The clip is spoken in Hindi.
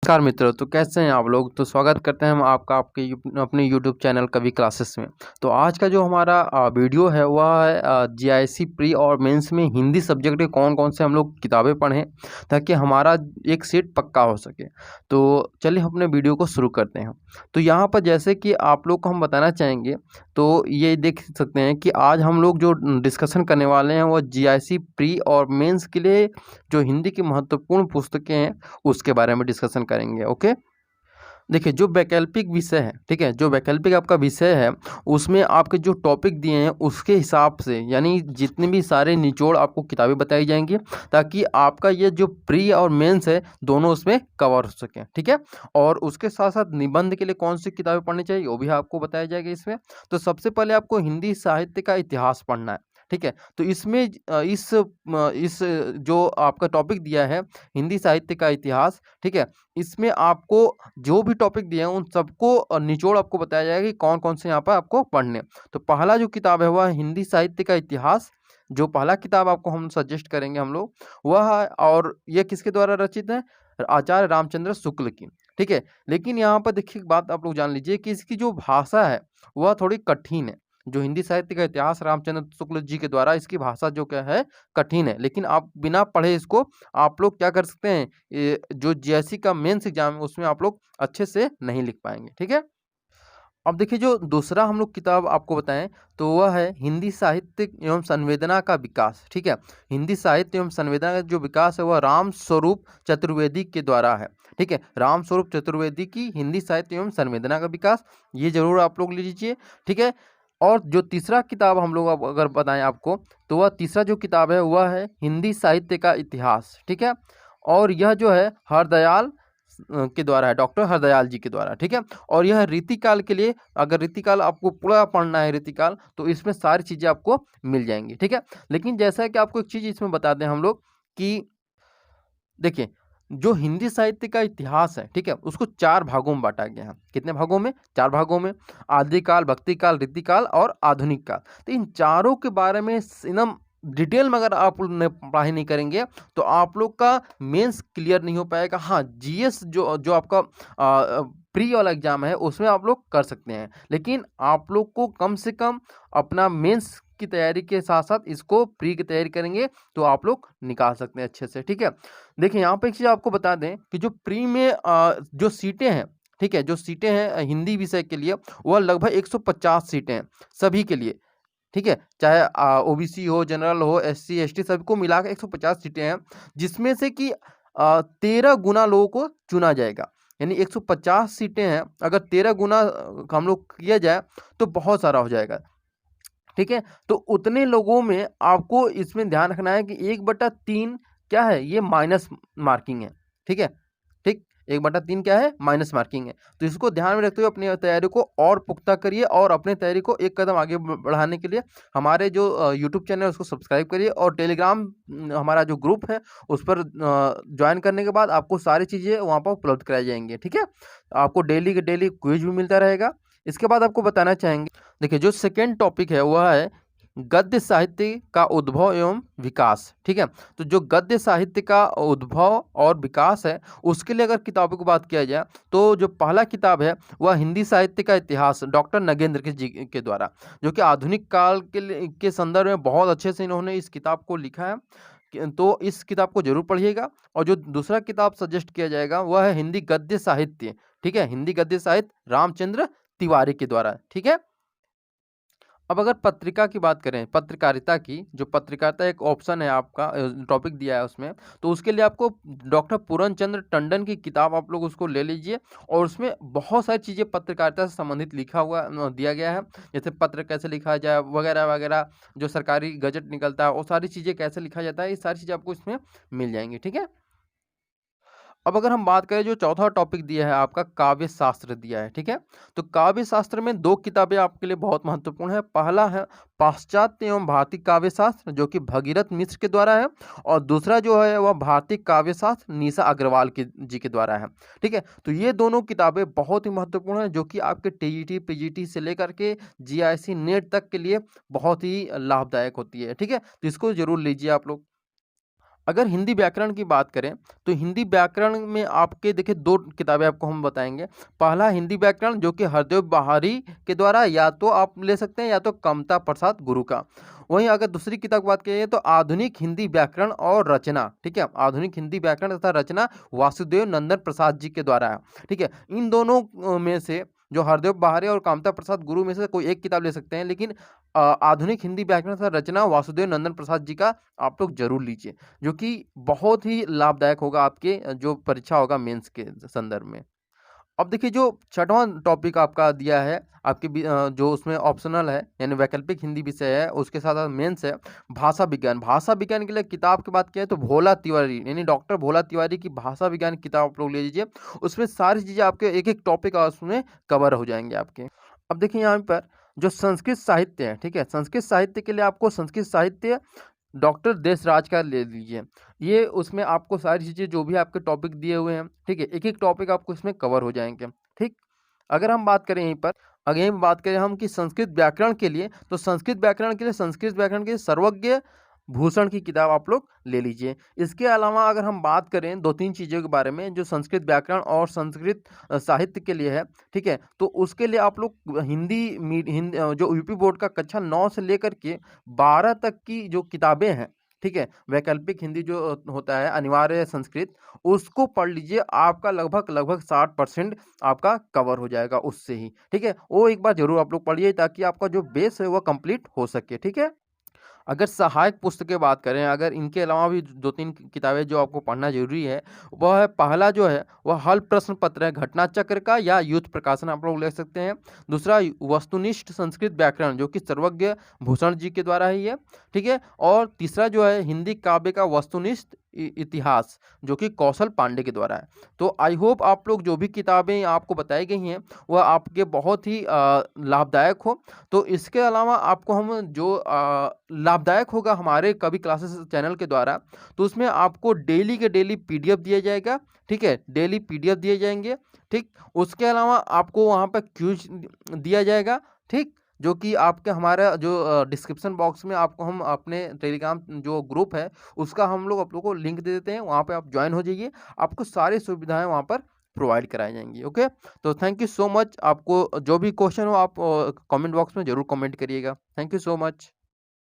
नमस्कार मित्रों, तो कैसे हैं आप लोग। तो स्वागत करते हैं हम आपका आपके अपने यूट्यूब चैनल कवि क्लासेस में। तो आज का जो हमारा वीडियो है वह है जीआईसी प्री और मेंस में हिंदी सब्जेक्ट के कौन कौन से हम लोग किताबें पढ़ें ताकि हमारा एक सेट पक्का हो सके। तो चलिए हम अपने वीडियो को शुरू करते हैं। तो यहाँ पर जैसे कि आप लोग को हम बताना चाहेंगे, तो ये देख सकते हैं कि आज हम लोग जो डिस्कशन करने वाले हैं वह जीआईसी प्री और मेंस के लिए जो हिंदी की महत्वपूर्ण पुस्तकें हैं उसके बारे में डिस्कशन करेंगे। ओके, देखिए जो वैकल्पिक विषय है, ठीक है, जो वैकल्पिक आपका विषय है उसमें आपके जो टॉपिक दिए हैं उसके हिसाब से यानी जितने भी सारे निचोड़ आपको किताबें बताई जाएंगी ताकि आपका ये जो प्री और मेंस है दोनों उसमें कवर हो सके। ठीक है, और उसके साथ साथ निबंध के लिए कौन सी किताबें पढ़नी चाहिए वो भी आपको बताया जाएगा इसमें। तो सबसे पहले आपको हिंदी साहित्य का इतिहास पढ़ना है। ठीक है, तो इसमें इस जो आपका टॉपिक दिया है हिंदी साहित्य का इतिहास, ठीक है, इसमें आपको जो भी टॉपिक दिए हैं उन सबको निचोड़ आपको बताया जाएगा कि कौन कौन से यहाँ पर आपको पढ़ने। तो पहला जो किताब है वह हिंदी साहित्य का इतिहास। जो पहला किताब आपको हम सजेस्ट करेंगे हम लोग वह है, और यह किसके द्वारा रचित है, आचार्य रामचंद्र शुक्ल की। ठीक है, लेकिन यहाँ पर देखिए एक बात आप लोग जान लीजिए कि इसकी जो भाषा है वह थोड़ी कठिन है। जो हिंदी साहित्य का इतिहास रामचंद्र शुक्ल जी के द्वारा, इसकी भाषा जो क्या है कठिन है, लेकिन आप बिना पढ़े इसको आप लोग क्या कर सकते हैं, ये जो जीएससी का मेंस एग्जाम है उसमें आप लोग अच्छे से नहीं लिख पाएंगे। ठीक है, अब देखिए जो दूसरा हम लोग किताब आपको बताएं तो वह है हिंदी साहित्य एवं संवेदना का विकास। ठीक है, हिंदी साहित्य एवं संवेदना का जो विकास है वह राम स्वरूप चतुर्वेदी के द्वारा है। ठीक है, राम स्वरूप चतुर्वेदी की हिंदी साहित्य एवं संवेदना का विकास, ये जरूर आप लोग ले लीजिए। ठीक है, और जो तीसरा किताब हम लोग अब अगर बताएं आपको तो वह तीसरा जो किताब है वह है हिंदी साहित्य का इतिहास। ठीक है, और यह जो है हरदयाल के द्वारा है, डॉक्टर हरदयाल जी के द्वारा। ठीक है, और यह रीतिकाल के लिए, अगर रीतिकाल आपको पूरा पढ़ना है रीतिकाल, तो इसमें सारी चीज़ें आपको मिल जाएंगी। ठीक है, लेकिन जैसा है कि आपको एक चीज़ इसमें बता दें हम लोग कि देखिए जो हिंदी साहित्य का इतिहास है, ठीक है, उसको 4 भागों में बांटा गया है। कितने भागों में? 4 भागों में। आदिकाल, भक्तिकाल, रीतिकाल और आधुनिक काल। तो इन चारों के बारे में एकदम डिटेल में अगर आप लोग ने पढ़ाई नहीं करेंगे तो आप लोग का मेंस क्लियर नहीं हो पाएगा। हाँ, जीएस जो जो आपका प्री वाला एग्जाम है उसमें आप लोग कर सकते हैं, लेकिन आप लोग को कम से कम अपना मेंस की तैयारी के साथ साथ इसको प्री की तैयारी करेंगे तो आप लोग निकाल सकते हैं अच्छे से। ठीक है, देखिए यहाँ पे एक चीज़ आपको बता दें कि जो प्री में जो सीटें हैं, ठीक है, जो सीटें हैं हिंदी विषय के लिए वह लगभग 150 सीटें हैं सभी के लिए। ठीक है, चाहे ओबीसी हो, जनरल हो, एससी एसटी सबको मिला के 150 सीटें हैं, जिसमें से कि 13 गुना लोगों को चुना जाएगा। यानी 150 सीटें हैं, अगर 13 गुना हम लोग किया जाए तो बहुत सारा हो जाएगा। ठीक है, तो उतने लोगों में आपको इसमें ध्यान रखना है कि 1/3 क्या है, ये माइनस मार्किंग है। ठीक है, ठीक, 1/3 क्या है, माइनस मार्किंग है। तो इसको ध्यान में रखते हुए अपनी तैयारी को और पुख्ता करिए और अपने तैयारी को एक कदम आगे बढ़ाने के लिए हमारे जो यूट्यूब चैनल है उसको सब्सक्राइब करिए, और टेलीग्राम हमारा जो ग्रुप है उस पर ज्वाइन करने के बाद आपको सारी चीज़ें वहाँ पर उपलब्ध कराई जाएंगी। ठीक है, आपको डेली के डेली क्विज भी मिलता रहेगा। इसके बाद आपको बताना चाहेंगे, देखिए जो सेकेंड टॉपिक है वह है गद्य साहित्य का उद्भव एवं विकास। ठीक है, तो जो गद्य साहित्य का उद्भव और विकास है उसके लिए अगर किताबों की बात किया जाए तो जो पहला किताब है वह हिंदी साहित्य का इतिहास डॉक्टर नगेंद्र के जी के द्वारा, जो कि आधुनिक काल के संदर्भ में बहुत अच्छे से इन्होंने इस किताब को लिखा है। तो इस किताब को जरूर पढ़िएगा। और जो दूसरा किताब सजेस्ट किया जाएगा वह है हिंदी गद्य साहित्य। ठीक है, हिंदी गद्य साहित्य रामचंद्र तिवारी के द्वारा। ठीक है, अब अगर पत्रिका की बात करें, पत्रकारिता की, जो पत्रकारिता एक ऑप्शन है आपका, टॉपिक दिया है उसमें, तो उसके लिए आपको डॉक्टर पूरन चंद्र टंडन की किताब आप लोग उसको ले लीजिए, और उसमें बहुत सारी चीज़ें पत्रकारिता से संबंधित लिखा हुआ दिया गया है, जैसे पत्र कैसे लिखा जाए वगैरह वगैरह, जो सरकारी गजट निकलता है वो सारी चीज़ें कैसे लिखा जाता है, ये सारी चीज़ें आपको इसमें मिल जाएंगी। ठीक है, अब अगर हम बात करें जो चौथा टॉपिक दिया है आपका काव्य शास्त्र दिया है। ठीक है, तो काव्य शास्त्र में 2 किताबें आपके लिए बहुत महत्वपूर्ण है। पहला है पाश्चात्य एवं भारतीय काव्य शास्त्र जो कि भगीरथ मिश्र के द्वारा है, और दूसरा जो है वह भारतीय काव्य शास्त्र निशा अग्रवाल के जी के द्वारा है। ठीक है, तो ये दोनों किताबें बहुत ही महत्वपूर्ण है जो कि आपके टीजीटी पीजीटी से लेकर के जीआईसी नेट तक के लिए बहुत ही लाभदायक होती है। ठीक है, तो इसको जरूर लीजिए आप लोग। अगर हिंदी व्याकरण की बात करें तो हिंदी व्याकरण में आपके देखिए 2 किताबें आपको हम बताएँगे। पहला हिंदी व्याकरण जो कि हरदेव बहारी के द्वारा या तो आप ले सकते हैं या तो कमता प्रसाद गुरु का। वहीं अगर दूसरी किताब की बात करें तो आधुनिक हिंदी व्याकरण और रचना, ठीक है? आधुनिक हिंदी व्याकरण तथा रचना वासुदेव नंदन प्रसाद जी के द्वारा है, ठीक है? इन दोनों में से जो हरदेव बहारी और कामता प्रसाद गुरु में से कोई एक किताब ले सकते हैं, लेकिन आधुनिक हिंदी व्याकरण तथा रचना वासुदेव नंदन प्रसाद जी का आप लोग ज़रूर लीजिए, जो कि बहुत ही लाभदायक होगा आपके जो परीक्षा होगा मेंस के संदर्भ में। अब देखिए जो छठवां टॉपिक आपका दिया है आपके जो उसमें ऑप्शनल है यानी वैकल्पिक हिंदी विषय है, उसके साथ साथ मेंस है भाषा विज्ञान। भाषा विज्ञान के लिए किताब की बात करें तो भोला तिवारी यानी डॉक्टर भोला तिवारी की भाषा विज्ञान की किताब आप लोग ले लीजिए। उसमें सारी चीज़ें आपके एक एक टॉपिक उसमें कवर हो जाएंगे आपके। अब देखिए यहाँ पर जो संस्कृत साहित्य है, ठीक है? संस्कृत साहित्य के लिए आपको संस्कृत साहित्य डॉक्टर देशराज का ले लीजिए। ये उसमें आपको सारी चीज़ें जो भी आपके टॉपिक दिए हुए हैं, ठीक है? एक-एक टॉपिक आपको इसमें कवर हो जाएँगे, ठीक? अगर हम बात करें यहीं पर अगर यहीं बात करें हम कि संस्कृत व्याकरण के लिए, तो संस्कृत व्याकरण के लिए सर्वज्ञ भूषण की किताब आप लोग ले लीजिए। इसके अलावा अगर हम बात करें 2-3 चीज़ों के बारे में जो संस्कृत व्याकरण और संस्कृत साहित्य के लिए है, ठीक है? तो उसके लिए आप लोग जो यूपी बोर्ड का कक्षा 9 से लेकर के 12 तक की जो किताबें हैं, ठीक है? वैकल्पिक हिंदी जो होता है अनिवार्य संस्कृत, उसको पढ़ लीजिए। आपका लगभग 60% आपका कवर हो जाएगा उससे ही, ठीक है? वो एक बार ज़रूर आप लोग पढ़िए ताकि आपका जो बेस है वो कंप्लीट हो सके, ठीक है? अगर सहायक पुस्तक की बात करें, अगर इनके अलावा भी 2-3 किताबें जो आपको पढ़ना ज़रूरी है, वह है पहला जो है, वह हल प्रश्न पत्र है घटना चक्र का या युद्ध प्रकाशन आप लोग ले सकते हैं। दूसरा वस्तुनिष्ठ संस्कृत व्याकरण जो कि सर्वज्ञ भूषण जी के द्वारा ही है, ठीक है? और तीसरा जो है हिंदी काव्य का वस्तुनिष्ठ इतिहास जो कि कौशल पांडे के द्वारा है। तो आई होप आप लोग जो भी किताबें आपको बताई गई हैं, वह आपके बहुत ही लाभदायक हो। तो इसके अलावा आपको हम जो लाभदायक होगा हमारे कवि क्लासेस चैनल के द्वारा, तो उसमें आपको डेली के डेली पीडीएफ दिया जाएगा, ठीक है? डेली पीडीएफ दिए जाएँगे, ठीक? उसके अलावा आपको वहाँ पे क्विज़ दिया जाएगा, ठीक? जो कि आपके हमारा जो डिस्क्रिप्शन बॉक्स में आपको हम अपने टेलीग्राम जो ग्रुप है, उसका हम लोग आप लोगों को लिंक दे देते हैं, वहाँ पे आप जॉइन हो जाइए। आपको सारी सुविधाएँ वहाँ पर प्रोवाइड कराई जाएँगी, ओके? तो थैंक यू सो मच। आपको जो भी क्वेश्चन हो आप कमेंट बॉक्स में ज़रूर कमेंट करिएगा। Thank you so much.